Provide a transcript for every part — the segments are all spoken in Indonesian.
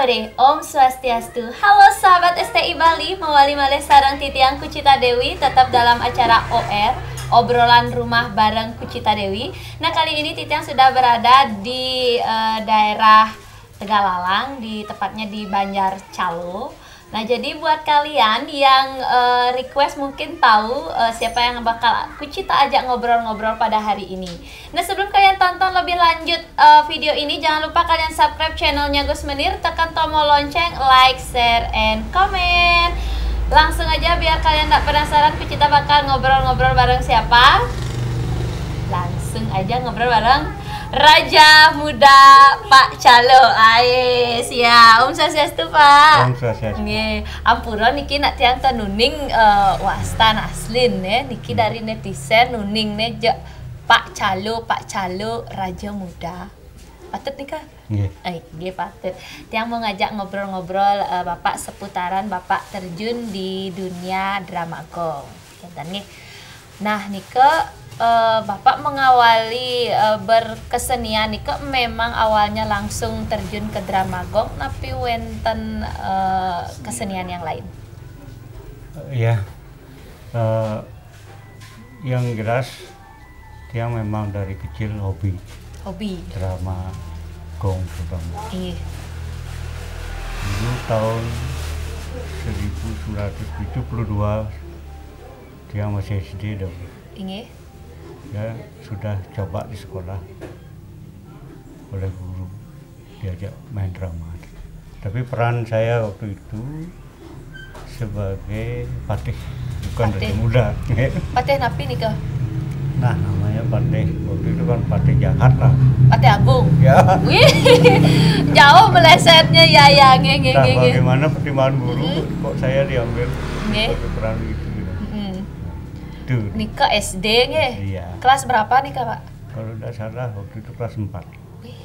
sore, Om Swastiastu. Halo sahabat STI Bali, mawali malih sareng titiang Kucita Dewi tetap dalam acara OR, obrolan rumah bareng Kucita Dewi. Nah, kali ini titiang sudah berada di daerah Tegalalang, di tepatnya di Banjar Calo. Nah, jadi buat kalian yang request mungkin tahu siapa yang bakal Kucita ajak ngobrol-ngobrol pada hari ini. Nah, sebelum kalian tonton lebih lanjut video ini, jangan lupa kalian subscribe channelnya Gus Menir, tekan tombol lonceng, like, share, and comment. Langsung aja biar kalian gak penasaran Kucita bakal ngobrol-ngobrol bareng siapa. Langsung aja ngobrol bareng Raja Muda Pak Calo. Ais ya, Om Swastiastu Pak. Om Swastiastu. Nggih, ampura niki nak tiang nuning wastan aslin niki dari netizen nuning Pak Calo Raja Muda. Patut nih Kak? Nggih patut. Tiang mau ngajak ngobrol-ngobrol Bapak seputaran Bapak terjun di dunia drama gong. Nih. Nah, nika Bapak mengawali berkesenian nika memang awalnya langsung terjun ke drama gong, tapi wenten kesenian yang lain. Ya, yang jelas dia memang dari kecil hobi drama gong terutama. Iya. Dulu tahun 1972 dia masih SD dong. Iya. Ya sudah coba di sekolah oleh guru diajak main drama. Tapi peran saya waktu itu sebagai patih, bukan Raja Muda. Patih napi nih Kak? Nah, namanya patih waktu itu kan patih jahat lah. Patih Agung. Ya. Wih, jauh melesetnya ya Nah, bagaimana pertimbangan guru kok saya diambil sebagai peran itu? Nika SD nggih? Iya. Kelas berapa nih Kak Pak? Kalau tidak salah waktu itu kelas 4. Wih,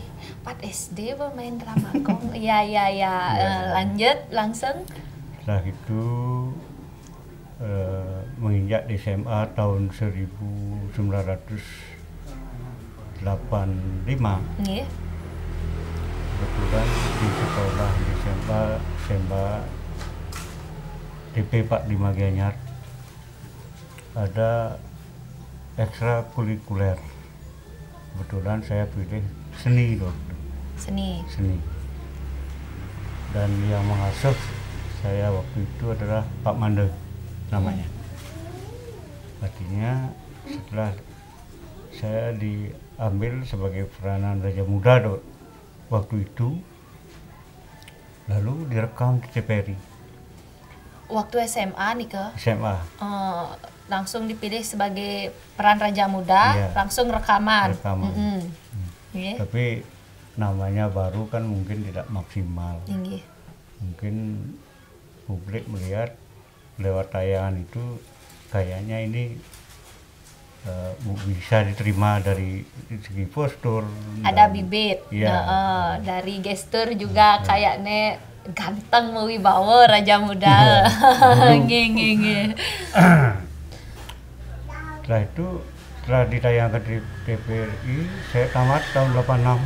4 SD bermain drama gong. Iya. Lanjut langsung. Setelah itu menginjak di SMA tahun 1985. Nggih. Kebetulan di sekolah di SMA DP 45 Gianyar ada ekstrakurikuler. Kebetulan saya pilih seni waktu. Seni. Dan yang mengasuh saya waktu itu adalah Pak Mande namanya. Artinya setelah saya diambil sebagai peranan Raja Muda waktu itu, lalu direkam di TVRI. Waktu SMA nih Kak? SMA. Langsung dipilih sebagai peran Raja Muda, Iya. langsung rekaman. Yeah. Tapi namanya baru kan mungkin tidak maksimal. Tinggi. Mungkin publik melihat lewat tayangan itu kayaknya ini bisa diterima dari segi postur. Ada bibit. Ya. Dari gestur juga kayaknya ganteng wibawa Raja Muda. Nge. Setelah itu, setelah ditayangkan di TVRI, saya tamat tahun 86.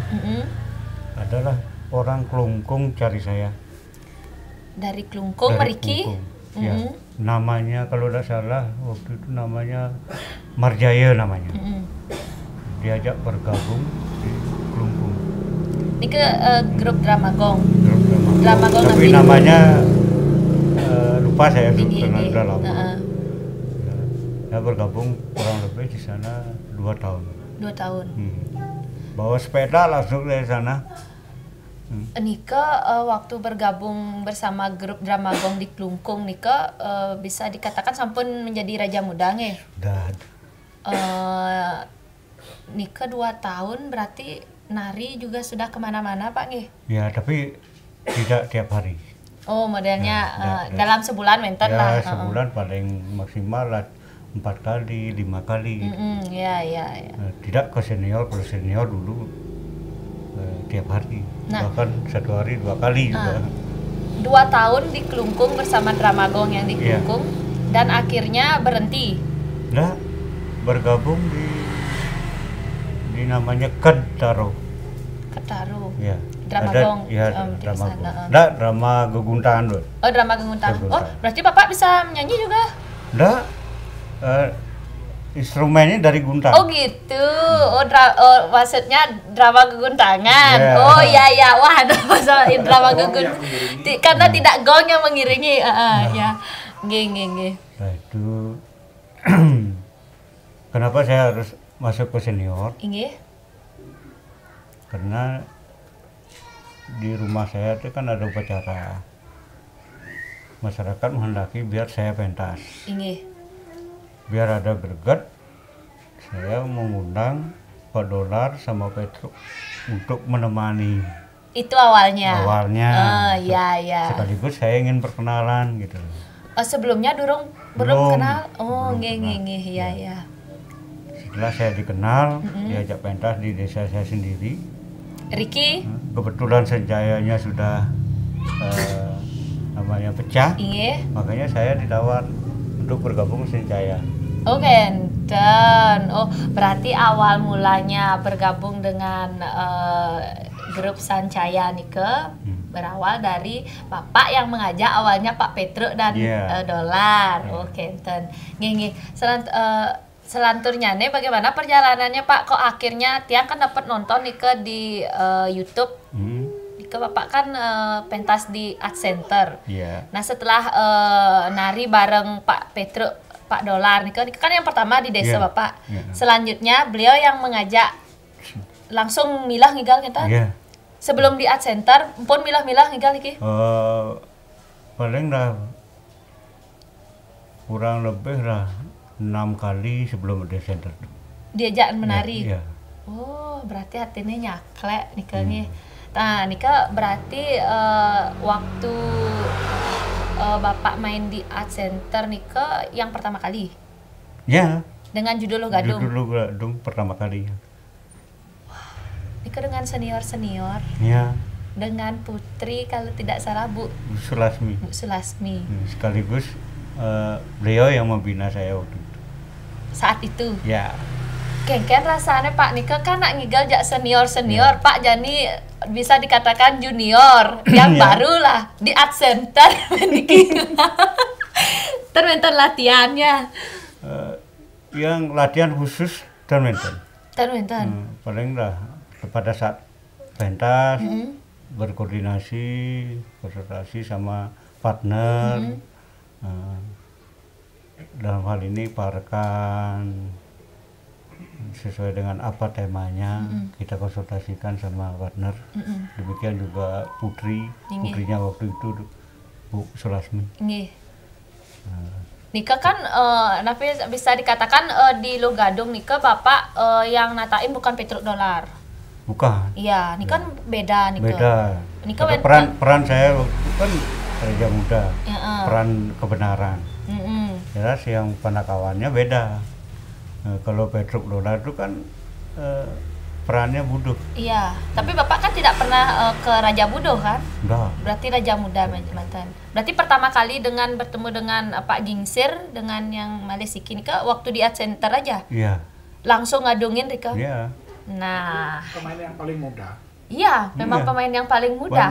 Adalah orang Klungkung cari saya. Dari Klungkung, Meriki? Ya, namanya kalau tidak salah waktu itu namanya Marjaya namanya. Diajak bergabung di Klungkung. Ini ke grup drama gong. Drama gong. Tapi namanya lupa saya karena sudah lama. Saya bergabung kurang lebih di sana 2 tahun. 2 tahun. Bawa sepeda langsung dari sana. Nika waktu bergabung bersama grup drama gong di Klungkung Nika bisa dikatakan sampun menjadi Raja Muda nggih? Sudah. Nika 2 tahun berarti nari juga sudah kemana-mana Pak nggih? Ya, tapi tidak tiap hari. Oh, modelnya dalam sebulan menten lah. Ya, sebulan paling maksimal lah 4 kali, 5 kali. Ya. Tidak ke senior, kalau senior dulu tiap hari. Bahkan 1 hari 2 kali juga. 2 tahun di Klungkung bersama drama gong yang di Klungkung dan akhirnya berhenti. Nah, bergabung di namanya Ketaro. Ketaro. Ya. drama ada, gong. Ya, Di drama sana. gong. Nggak, drama geguntangan loh. Oh, drama geguntangan. Oh, Geguntangan. berarti Bapak bisa menyanyi juga? Nggak, instrumennya dari gunting. Oh gitu. Oh, maksudnya drama geguntangan. Yeah. Oh iya. Wah, ada masalah drama geguntangan. Karena tidak gong yang mengiringi. Ya. Nggih. Nah itu kenapa saya harus masuk ke senior? Nggih. Karena di rumah saya itu kan ada upacara. Masyarakat menghendaki biar saya pentas. Nggih. Biar ada greget, saya mengundang Pak Dolar sama Petruk untuk menemani. Itu awalnya. Awalnya. Iya. Sekaligus saya ingin perkenalan gitu. Sebelumnya belum kenal. Oh, nggih. Iya. Setelah saya dikenal, diajak pentas di desa saya sendiri. Ricky. Kebetulan senjayanya sudah namanya pecah. Iya. Makanya saya ditawar untuk bergabung Senjaya. Oh, Genten. Oh, berarti awal mulanya bergabung dengan grup Sancaya Nike berawal dari Bapak yang mengajak awalnya Pak Petruk dan Dolar. Oh, Genten. Nggih. Selanturnya nih bagaimana perjalanannya Pak? Kok akhirnya Tiang kan dapat nonton Nike di YouTube. Nike Bapak kan pentas di Art Center. Iya. Nah, setelah nari bareng Pak Petruk, Pak Dolar, Nike kan yang pertama di desa Bapak. Selanjutnya beliau yang mengajak langsung milah ngigal kita. Sebelum di Art Center, pun milah-milah ngigal iki. Paling dah kurang lebih lah 6 kali sebelum Art Center. Diajak menari. Iya. Oh, berarti hatinya nyaklek Nike nih. Nah, Nike berarti waktu Bapak main di Art Center Nike yang pertama kali? Ya. Dengan judul Lo Gadung? Judul Lo Gadung pertama kali. Nike dengan senior-senior? Ya. Dengan putri kalau tidak salah Bu Sulasmi. Sekaligus beliau yang membina saya waktu itu. Saat itu? Ya. Kengken rasanya Pak Nike kan nak ngigal jak senior Pak, jadi bisa dikatakan junior yang baru lah di Art Center. Termenten latihannya yang latihan khusus termenten. Paling lah pada saat pentas berkoordinasi konsultasi sama partner, dalam hal ini Pak rekan, sesuai dengan apa temanya kita konsultasikan sama partner. Demikian juga putrinya waktu itu Bu Sulasmi. Nike kan bisa dikatakan di Lo Gadung Nike Bapak yang natain bukan Petruk Dolar. Bukan. Iya, Nike kan beda Nike. Nike peran saya waktu itu kan Raja Muda. Peran kebenaran. Jelas yang panakawannya beda. Kalau Petruk Dolar itu kan perannya Buduh. Iya, tapi Bapak kan tidak pernah ke Raja Buduh kan? Enggak. Berarti Raja Muda mantan. Berarti pertama kali bertemu dengan Pak Gingsir dengan yang Malesiki ini waktu di Art Center aja? Iya. Langsung ngadungin Rika? Iya. Nah, pemain yang paling muda. Iya, memang pemain yang paling muda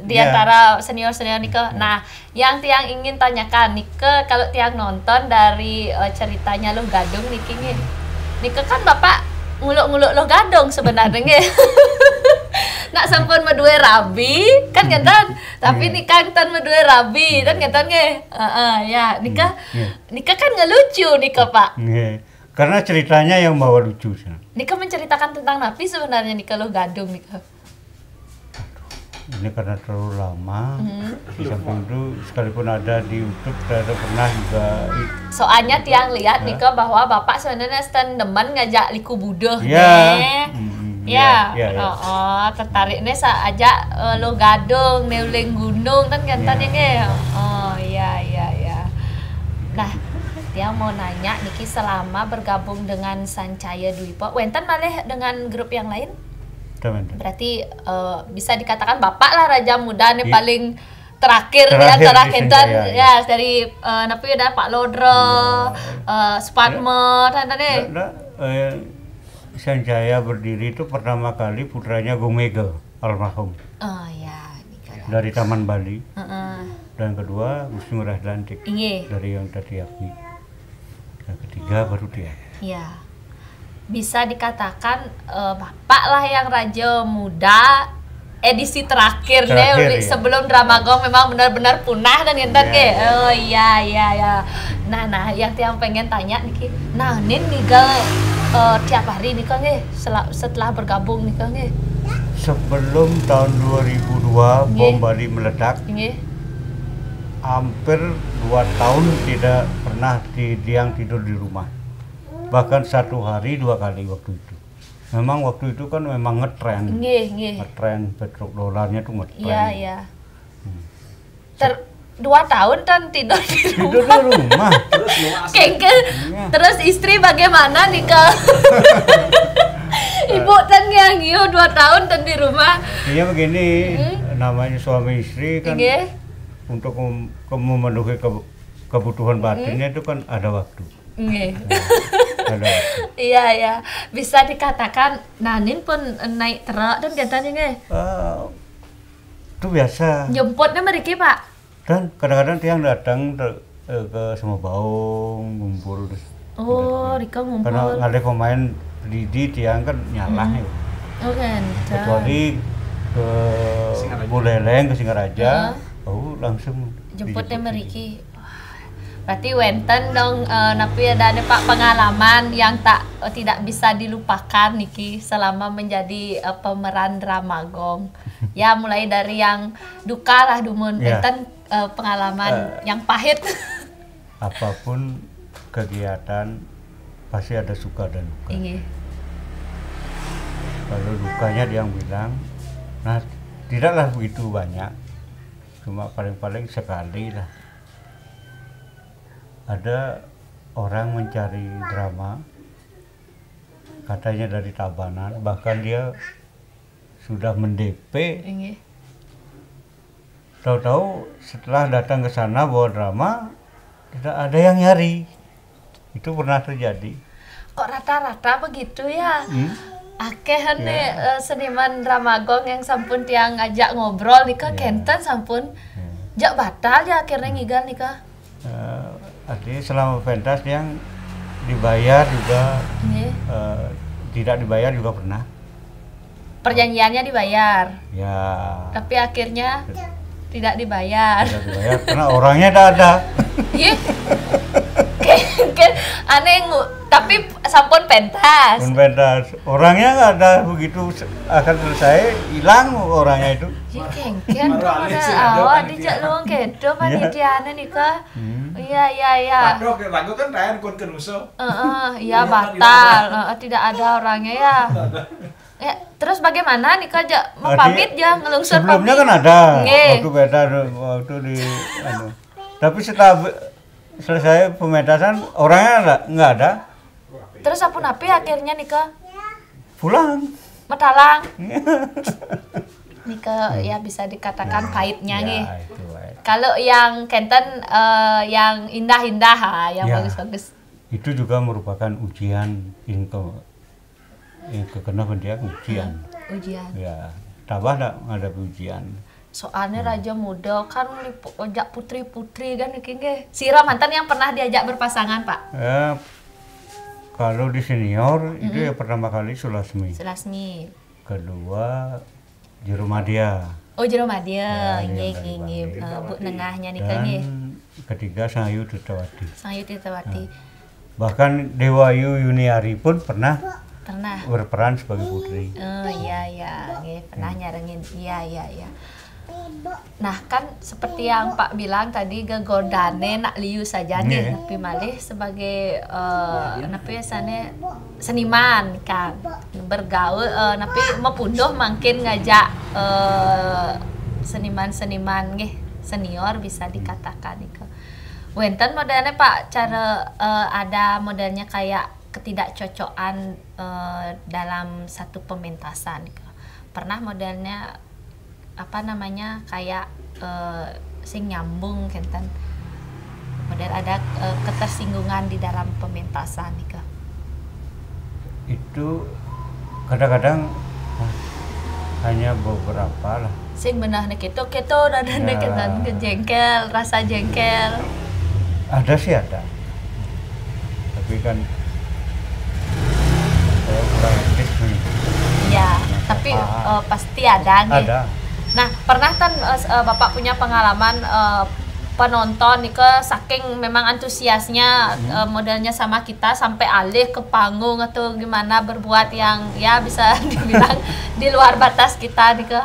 di antara senior-senior Nike. Nah, yang Tiang ingin tanyakan Nike, kalau Tiang nonton dari ceritanya Lo Gadung Nike kan Bapak nguluk-nguluk Lo Gadung sebenarnya. Nak sampun medue rabi kan gentan, tapi nikah kan medue rabi kan gentan nge. Ya, Nike kan ngelucu Nike Pak. Karena ceritanya yang bawa lucu. Nike menceritakan tentang Napi sebenarnya Nike Lo Gadung Nike. Ini karena terlalu lama. Di samping itu sekalipun ada di YouTube, saya pernah juga. Soalnya Tiang lihat Nike bahwa Bapak sebenarnya demen ngajak liku buduh. Ya. Tertarik nih ajak Lo Gadung, neuling gunung kan tadi nih. Oh iya. Nah, Tiang mau nanya Niki selama bergabung dengan Sancaya Dwipo, wenten malih dengan grup yang lain? Berarti bisa dikatakan Bapak lah Raja Muda nih paling terakhir di antara Kentan ya dari napi ada Pak Lodro, Spatmer tadi. Sancaya berdiri itu pertama kali putranya Gumega, almarhum. Oh ya, nikah. Dari Taman Bali. Heeh. Dan kedua Gusti Ngurah Atlantik. Iya. Dari yang tadi Abi. Dan ketiga baru dia. Iya. Bisa dikatakan Bapak lah yang raja muda edisi terakhir deh, ya. sebelum Dramagong memang benar-benar punah dan ngenten ke. Oh iya. Nah yang tiang pengen tanya nih, nah nin ninggal tiap hari nih kan setelah bergabung nih kan Sebelum tahun 2002 bom Bali meledak, hampir 2 tahun tidak pernah diang tidur di rumah. Bahkan 1 hari 2 kali waktu itu. Memang waktu itu kan memang ngetren. Ngetren petrodolarnya tuh ngetren. Iya. 2 tahun kan tidur di rumah. Tidur di rumah. Terus istri bagaimana nih Ibu kan yang 2 tahun kan di rumah. Iya begini, namanya suami istri kan untuk memenuhi kebutuhan batinnya itu kan ada waktu. Ada waktu. Iya. Bisa dikatakan Nanin pun naik truk dan katanya itu biasa. Jemputnya mereka Pak. Dan kadang-kadang tiang datang ke Semabaung ngumpul. Rika ngumpul. Karena ada pemain di tiang kan nyalah ya. Kecuali ke Buleleng, ke Singaraja, langsung jemputnya mereka. Berarti wenten dong, tapi ada Pak pengalaman yang tidak bisa dilupakan Niki selama menjadi pemeran Dramagong. Ya mulai dari yang duka lah dumun, wenten pengalaman yang pahit. Apapun kegiatan pasti ada suka dan duka. Kalau dukanya dia bilang, nah tidaklah begitu banyak, cuma paling-paling sekali lah. Ada orang mencari drama, katanya dari Tabanan, bahkan dia sudah mendp. Tahu-tahu setelah datang ke sana bawa drama, tidak ada yang nyari. Itu pernah terjadi. Kok rata-rata begitu ya? Akeh nih seniman Dramagong yang sampun tiang ngajak ngobrol nih kenten sampun jak batal ya akhirnya ngigal nih artinya selama pentas yang dibayar juga tidak dibayar juga pernah. Perjanjiannya dibayar. Ya. Tapi akhirnya tidak dibayar. Tidak dibayar karena orangnya tidak ada. Iya. Aneh tapi sampun pentas. Orangnya nggak ada, begitu akan selesai hilang orangnya itu. Kengken awak dijak luang kedo panitiane nika. Iya. Padok lagu kan rayan kun kenuso. Iya batal. Tidak ada orangnya ya. Terus bagaimana nika mau pamit ya ngelungsur pamit. Sebelumnya kan ada waktu di tapi setelah selesai pementasan orangnya nggak ada. Terus apa napi akhirnya Nika pulang matalang. Nika ya bisa dikatakan pahitnya nih. Kalau yang kenten yang indah-indah yang bagus-bagus. Itu juga merupakan ujian kenapa dia ujian. Ujian. Ya, tabah ada ujian. Soalnya raja muda kan ajak putri-putri kan nge. Sira mantan yang pernah diajak berpasangan, Pak. Kalau di senior itu ya pertama kali Sulasmi. Kedua Jerumadia. Oh, Jerumadia. Nggih. Bu nengahnya nih kan nggih. Ketiga Sangayu Tirtawati. Bahkan Dewayu Yuniari pun pernah berperan sebagai putri. Oh iya, nggih, pernah nyarengin. Iya. Nah kan seperti yang Pak bilang tadi gegodane nak liu saja nih tapi malih sebagai napi sana seniman kan bergaul napi mepunduh makin ngajak seniman-seniman nggih senior bisa dikatakan itu. Wenten modelnya Pak cara ada modelnya kayak ketidakcocokan dalam satu pementasan pernah modelnya kayak sing nyambung kenten model ada ketersinggungan di dalam pementasan itu kadang-kadang hanya beberapa lah. Sing benah nek itu dan nek jengkel, rasa jengkel. Ada sih ada. Tapi kan saya kurang aktif nih. Ya, tapi pasti ada nih. Ada. Nah, pernah kan Bapak punya pengalaman penonton nih ke saking memang antusiasnya modelnya sama kita sampai alih ke panggung atau gimana berbuat yang ya bisa dibilang di luar batas kita nih ke?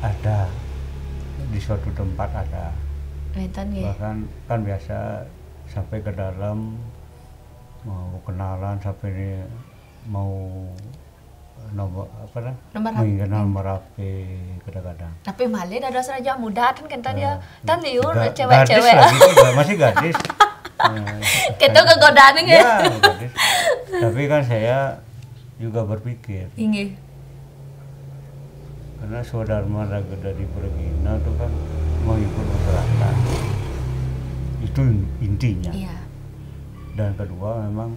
Ada. Di suatu tempat ada. Bahkan kan biasa sampai ke dalam mau kenalan sampai ini mau nomor HP kadang-kadang. Tapi malah ada saja muda kan dia dan liur Gadis cewek-cewek. Masih gadis. Kita kegodaan nih. Ya, gadis. Tapi kan saya juga berpikir. Ingi. Karena Swadharma Raga dari Bergina itu kan menghibur masyarakat. Itu intinya. Iya. Dan kedua memang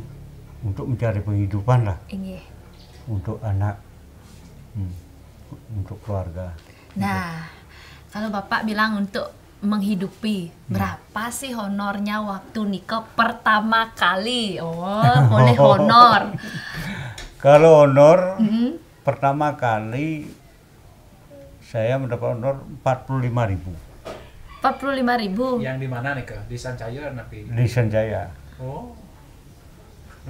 untuk mencari penghidupan lah. Ingi. Untuk anak, untuk keluarga. Nah, kalau Bapak bilang untuk menghidupi, berapa sih honornya waktu nikah pertama kali? Oh, boleh honor. Kalau honor pertama kali saya mendapat honor 45.000. 45.000. Yang di mana nih Kak? Di Sanjaya napi? Di Sanjaya. Oh.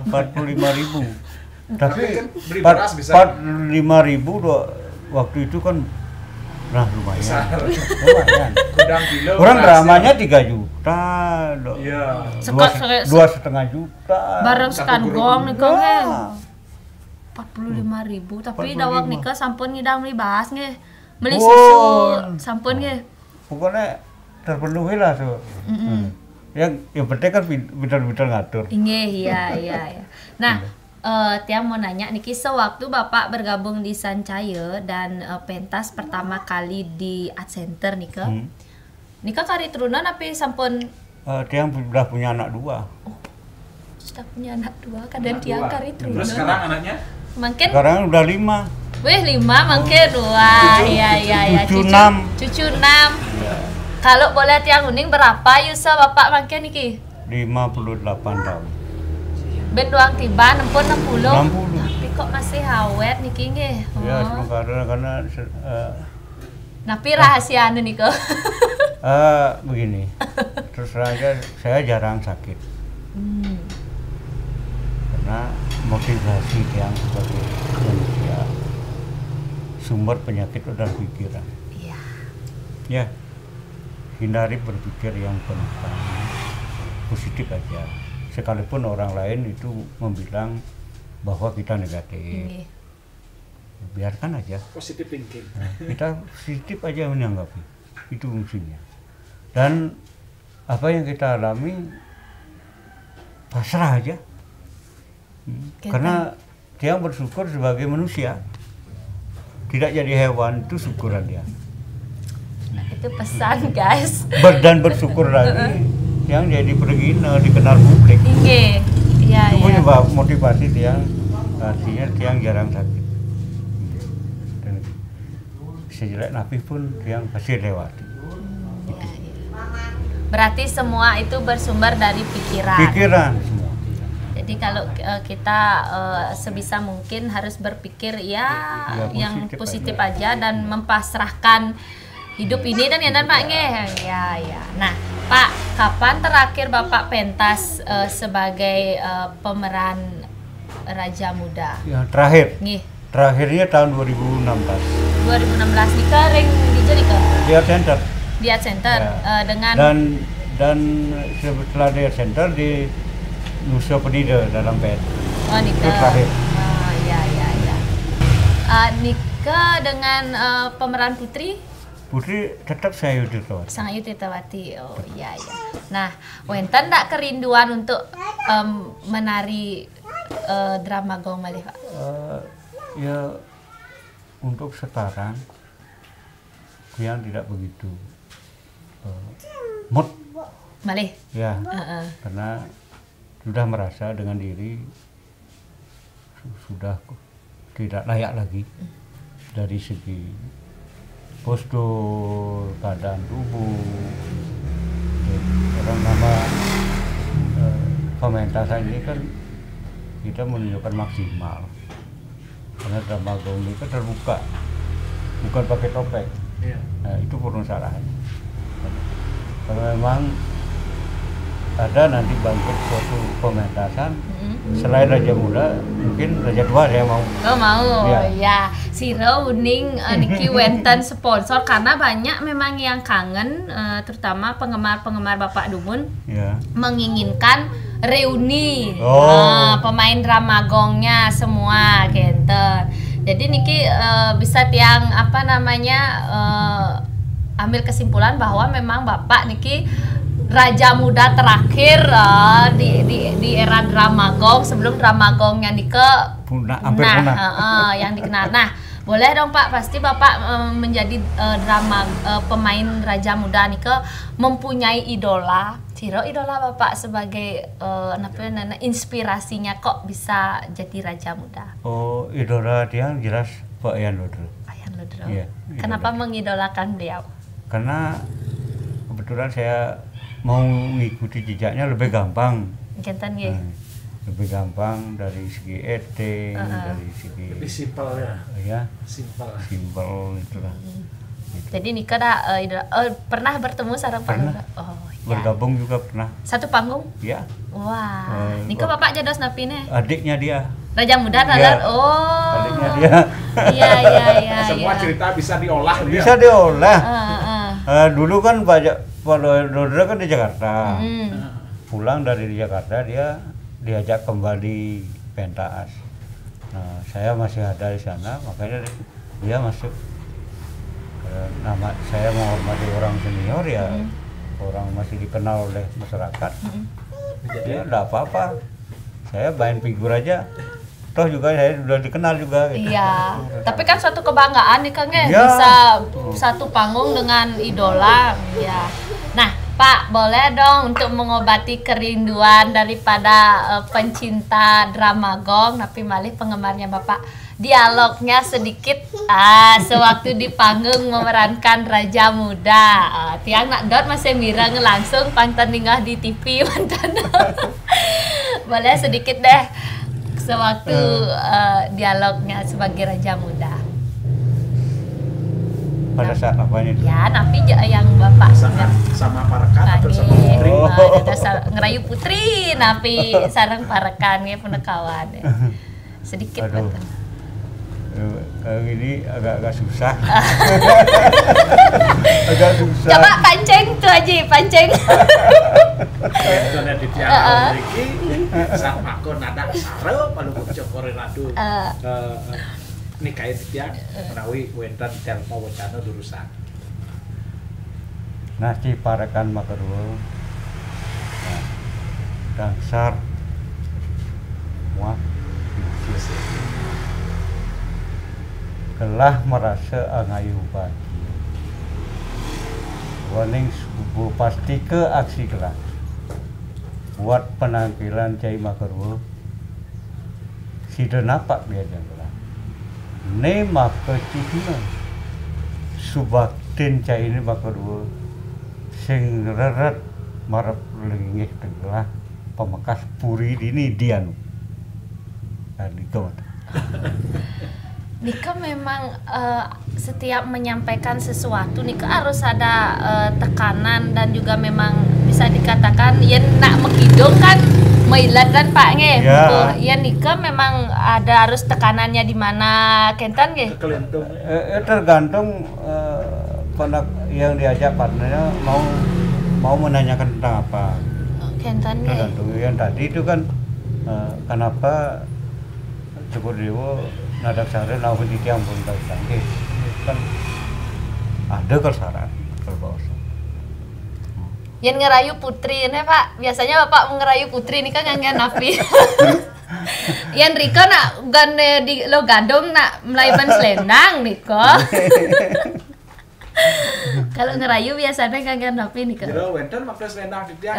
45.000. Tapi kan beli beras bisa 45.000 waktu itu kan lumayan. Lumayan. Gudang kilo. Orang dramanya 3 juta. Iya. 2,5 juta. Bareng sekangkong nih kong. Ya. 45.000 tapi dawak nikah sampun ngidang beli bahas nge. Beli susu sampun nge. Pokoknya terpenuhi lah tuh. Yang penting kan pintar-pintar ngatur. Iya. Nah, Tiang mau nanya niki sewaktu Bapak bergabung di Sancaya dan pentas pertama kali di Art Center nika. Nika kari turunan tapi sampun Tiang sudah punya anak 2. Oh, sudah punya anak 2 kadang Tiang kari turunan. Terus sekarang anaknya? Mungkin sekarang udah 5. Wih 5 mungkin 2. Iya. Cucu 6. Cucu 6. Ya. Kalau boleh Tiang uning berapa Yusa Bapak mungkin niki? 58 tahun. Ben doang tiba 60. 60. Tapi kok masih awet niki nggih. Ya, sementara karena tapi rahasia anu niko. Begini. Terus aja saya jarang sakit. Karena motivasi yang sebagai manusia sumber penyakit adalah pikiran. Iya. Ya. Hindari berpikir yang tentang positif aja. Sekalipun orang lain itu membilang bahwa kita negatif, biarkan aja. Positive thinking. Nah, kita positif aja menanggapi, itu fungsinya. Dan apa yang kita alami pasrah aja, karena dia bersyukur sebagai manusia, tidak jadi hewan, itu syukuran dia. Nah, itu pesan guys. Dan bersyukur lagi. Yang jadi Bergina dikenal publik. Iya. Itu punya motivasi Tiang, artinya Tiang jarang sakit. Dan sejelek napi pun Tiang pasti lewati. Gitu. Berarti semua itu bersumber dari pikiran. Pikiran semua. Jadi kalau kita sebisa mungkin harus berpikir yang positif aja dan mempasrahkan hidup ini dan Pak nggih. Ya. Nah, Pak, kapan terakhir Bapak pentas sebagai pemeran Raja Muda? Ya, terakhir. Nggih. Terakhirnya tahun 2016. 2016 nih ring di jadi ke? Di Art Center. Di Art Center Ya. dengan dan setelah di Art Center di Nusa Penida dalam PN. Oh, Nika. Itu terakhir. Oh, ya. Nika dengan pemeran Putri tetap saya Yudhitawati. Sang Yudhitawati. Oh iya. Nah, wenten ndak kerinduan untuk menari drama gong malih, Pak? Ya untuk sekarang yang tidak begitu mood malih. ya. Karena sudah merasa dengan diri sudah tidak layak lagi. dari segi postur, keadaan tubuh, orang nama pementasan ini kan kita menunjukkan maksimal karena drama gong ini kan terbuka, bukan pakai topeng. Nah, itu permasalahannya. Kalau memang ada nanti bangkit suatu pementasan selain Raja Muda, mungkin Raja Tua saya mau. Oh mau, ya. Siro uning niki wenten sponsor karena banyak memang yang kangen, terutama penggemar Bapak Dumun menginginkan reuni pemain drama gongnya semua gitu. Jadi niki bisa tiang apa namanya ambil kesimpulan bahwa memang Bapak niki Raja Muda terakhir di era drama gong, sebelum drama gongnya Nike punah, yang dikenal. Nah, boleh dong Pak, pasti Bapak menjadi pemain Raja Muda Nike mempunyai idola. Ciro idola Bapak sebagai inspirasinya kok bisa jadi Raja Muda? Oh, idola dia jelas Pak Yayan Ludro. Yayan Ludro. Iya, kenapa mengidolakan beliau? Karena kebetulan saya mau mengikuti jejaknya lebih gampang. Lebih gampang dari segi editing, dari segi lebih simpel ya. Simpel itulah. Jadi Nika pernah bertemu sarang panggung? Bergabung juga pernah. Satu panggung? Ya. Wah, Nika Bapak jados napine? Adiknya dia. Raja Muda ya. Adiknya dia. Iya. Semua cerita bisa diolah. Bisa diolah. Dulu kan Pak Dodra kan di Jakarta. Pulang dari Jakarta dia diajak kembali pentas. Nah, saya masih ada di sana, makanya dia masuk. Nama saya menghormati orang senior ya, orang masih dikenal oleh masyarakat. Jadi enggak apa-apa. Saya main figur aja. Toh juga saya sudah dikenal juga gitu. Iya. Tapi kan suatu kebanggaan nih Kang bisa satu panggung dengan idola. Ya. Nah, Pak, boleh dong untuk mengobati kerinduan daripada pencinta drama gong, tapi malih penggemarnya Bapak. Dialognya sedikit sewaktu di panggung memerankan Raja Muda. Tiang nak dot masih mirang langsung pantan ninggah di TV pantan. Boleh sedikit deh sewaktu dialognya sebagai Raja Muda. Pada saat apanya itu? Ya, tapi yang Bapak sama parekan atau sama putri? Ngerayu putri, napi sarang parekan ya penekawan ya. Sedikit banget. Kalau ini agak susah. Agak susah. Coba pancing tuh Haji, pancing. Karena di tiang memiliki sang makon nada sare palu cokore radu. Ini kait tiang menawi wenten telma wacana durusan. Nasi parekan makarwo. Nah, dangsar. Wah. Kelah merasa angayu pagi. Warning subuh pasti ke aksi kelah. Buat penampilan Cai Makarwo. Sida napak dia jangan. Ne maka cihna. Subaktin Cai ini Makarwo. Sing reret marap lengih tenggelah pemekas puri ini dianu. Dan itu. Nika memang setiap menyampaikan sesuatu Nika harus ada tekanan dan juga memang bisa dikatakan ya nak mengidung kan mailat dan Pak nge. Ya Nika memang ada harus tekanannya di mana kentan nge? Tergantung yang diajak partnernya mau menanyakan tentang apa. Kentan nge. Tergantung yang tadi itu kan kenapa Cukur Dewo nadak sare nahu di tiang pun canggih kan ada kesaran terbawah. Yang ngerayu putri nih Pak, biasanya Bapak ngerayu putri nih kan ngangen napi. Yang Rika nak gane di lo gandong nak melaiban selendang nih kok. Kalau ngerayu biasanya ngangen napi nih kan. Jero wenten makna selendang di tiang.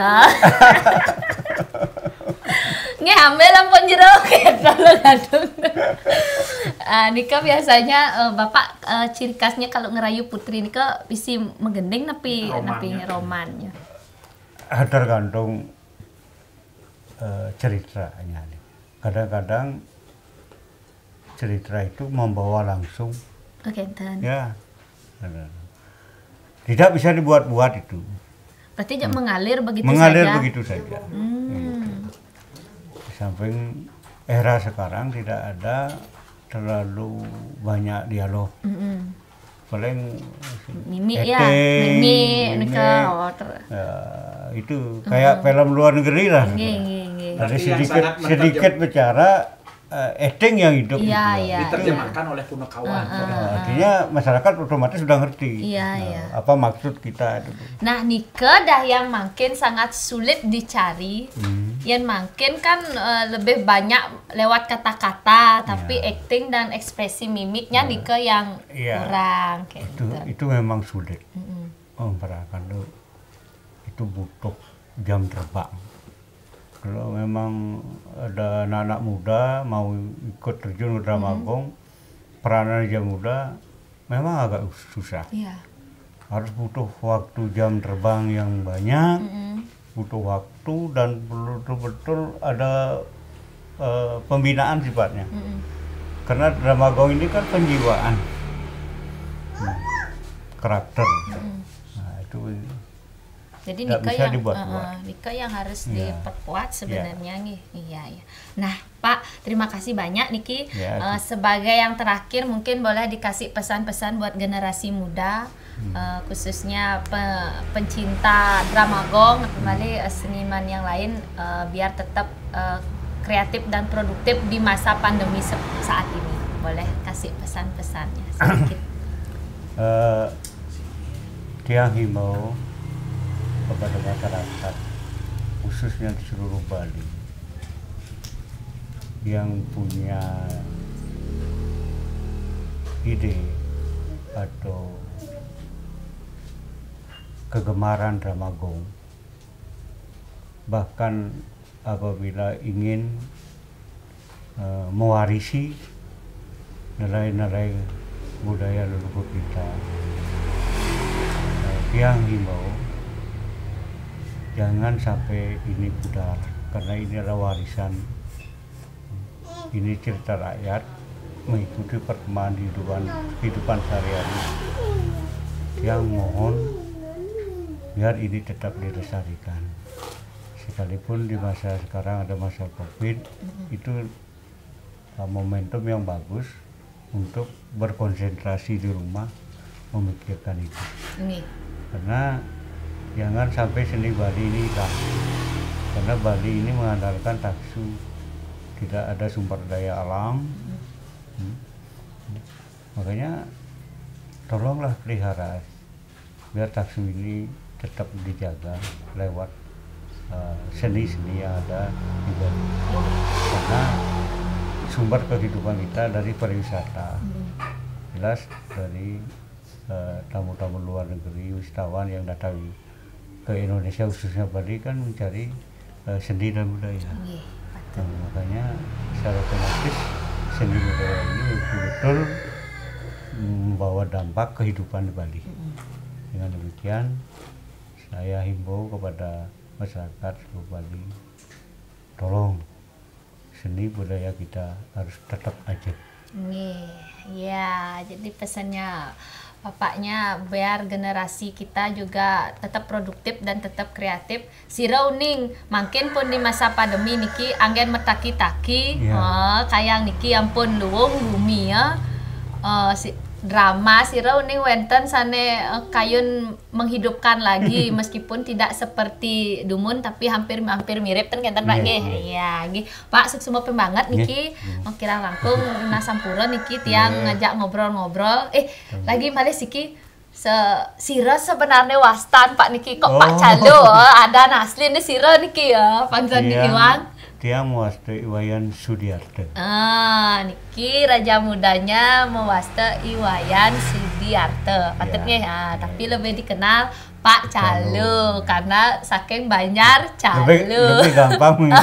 Nggih hamil lampun jero ketol ngadung. Nika biasanya Bapak ciri khasnya kalau ngerayu putri nika isi menggending napi romannya. Tergantung ceritanya. Kadang-kadang cerita itu membawa langsung. Oke, ya. Tidak bisa dibuat-buat itu. Berarti mengalir begitu saja. Mengalir begitu saja. Di samping era sekarang tidak ada terlalu banyak dialog. Paling mimik ya, mimik itu kayak film luar negeri lah. Ada sedikit bicara, acting yang hidup. Diterjemahkan oleh punakawan. Artinya masyarakat otomatis sudah ngerti apa maksud kita itu. Nah, Nika dah yang makin sangat sulit dicari. Yang makin kan lebih banyak lewat kata-kata, tapi acting dan ekspresi mimiknya Nika yang kurang. Itu memang sulit. Karena itu butuh jam terbang. Kalau memang ada anak-anak muda mau ikut terjun ke Dramagung, peranan aja muda, memang agak susah. Harus butuh waktu jam terbang yang banyak, butuh waktu dan betul-betul ada pembinaan sifatnya. Karena Dramagung ini kan penjiwaan, karakter. Nah, itu jadi Nika yang harus diperkuat sebenarnya nih. Iya. Nah, Pak, terima kasih banyak Niki. Sebagai yang terakhir mungkin boleh dikasih pesan-pesan buat generasi muda, khususnya pencinta Dramagung, kembali seniman yang lain, biar tetap kreatif dan produktif di masa pandemi saat ini. Boleh kasih pesan-pesannya sedikit. Tiang himbau kepada masyarakat, khususnya di seluruh Bali, yang punya ide atau kegemaran Dramagung, bahkan apabila ingin mewarisi nilai-nilai budaya leluhur kita, yang himbau jangan sampai ini pudar, karena ini adalah warisan. Ini cerita rakyat mengikuti perkembangan kehidupan sehari-hari. Yang mohon biar ini tetap dilestarikan. Sekalipun di masa sekarang ada masa COVID, itu momentum yang bagus untuk berkonsentrasi di rumah memikirkan itu. Karena jangan sampai seni Bali ini hilang, karena Bali ini mengandalkan taksu, tidak ada sumber daya alam. Makanya tolonglah pelihara biar taksu ini tetap dijaga lewat seni-seni yang ada di Bali, karena sumber kehidupan kita dari pariwisata, jelas dari tamu-tamu luar negeri, wisatawan yang datang ke Indonesia khususnya Bali kan mencari seni dan budaya. Makanya secara otomatis seni budaya ini betul-betul membawa dampak kehidupan di Bali. Dengan demikian saya himbau kepada masyarakat seluruh Bali, tolong seni budaya kita harus tetap ajaib. Ya, jadi pesannya Bapaknya biar generasi kita juga tetap produktif dan tetap kreatif. Si Rauning makin pun di masa pandemi niki anggen metaki-taki, kayak niki ampun luwung bumi ya. Si drama si Rauning wenten sane kayun menghidupkan lagi meskipun tidak seperti Dumun tapi hampir mirip kan kenten Pak nggih. Iya nggih. Pak suksuma banget niki kira langkung nasampura niki tiang ngajak ngobrol-ngobrol. Lagi malih siki Sira sebenarnya wastan Pak niki kok Pak Calo ada naslin nih Sira niki ya Pansan niki Wang. tiang mewaste Iwayan Sudiarte. Niki raja mudanya mewaste Iwayan Sudiarte. Patutnya tapi lebih dikenal Pak Calu karena saking Banjar Calu. Lebih gampang.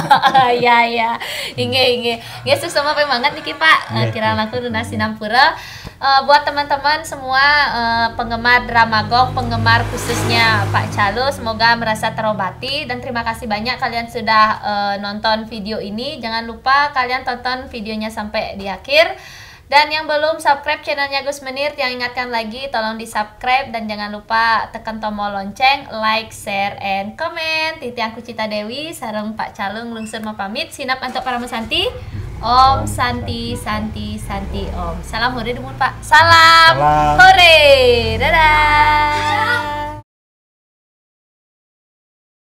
Ya. Inge. Susah banget niki Pak. Kira aku Duna Sinampura. Buat teman-teman semua penggemar Dramagong, penggemar khususnya Pak Calu, semoga merasa terobati dan terima kasih banyak kalian sudah nonton video ini. Jangan lupa kalian tonton videonya sampai di akhir. Dan yang belum subscribe channelnya Gus Menir, yang ingatkan lagi tolong di subscribe dan jangan lupa tekan tombol lonceng, like, share, and comment. Titiang Kucita Dewi sareng Pak Calung lungsur mau pamit. Sinap untuk para mesanti. Om Santi Om. Salam hore dulu Pak. Salam hore. Dadah.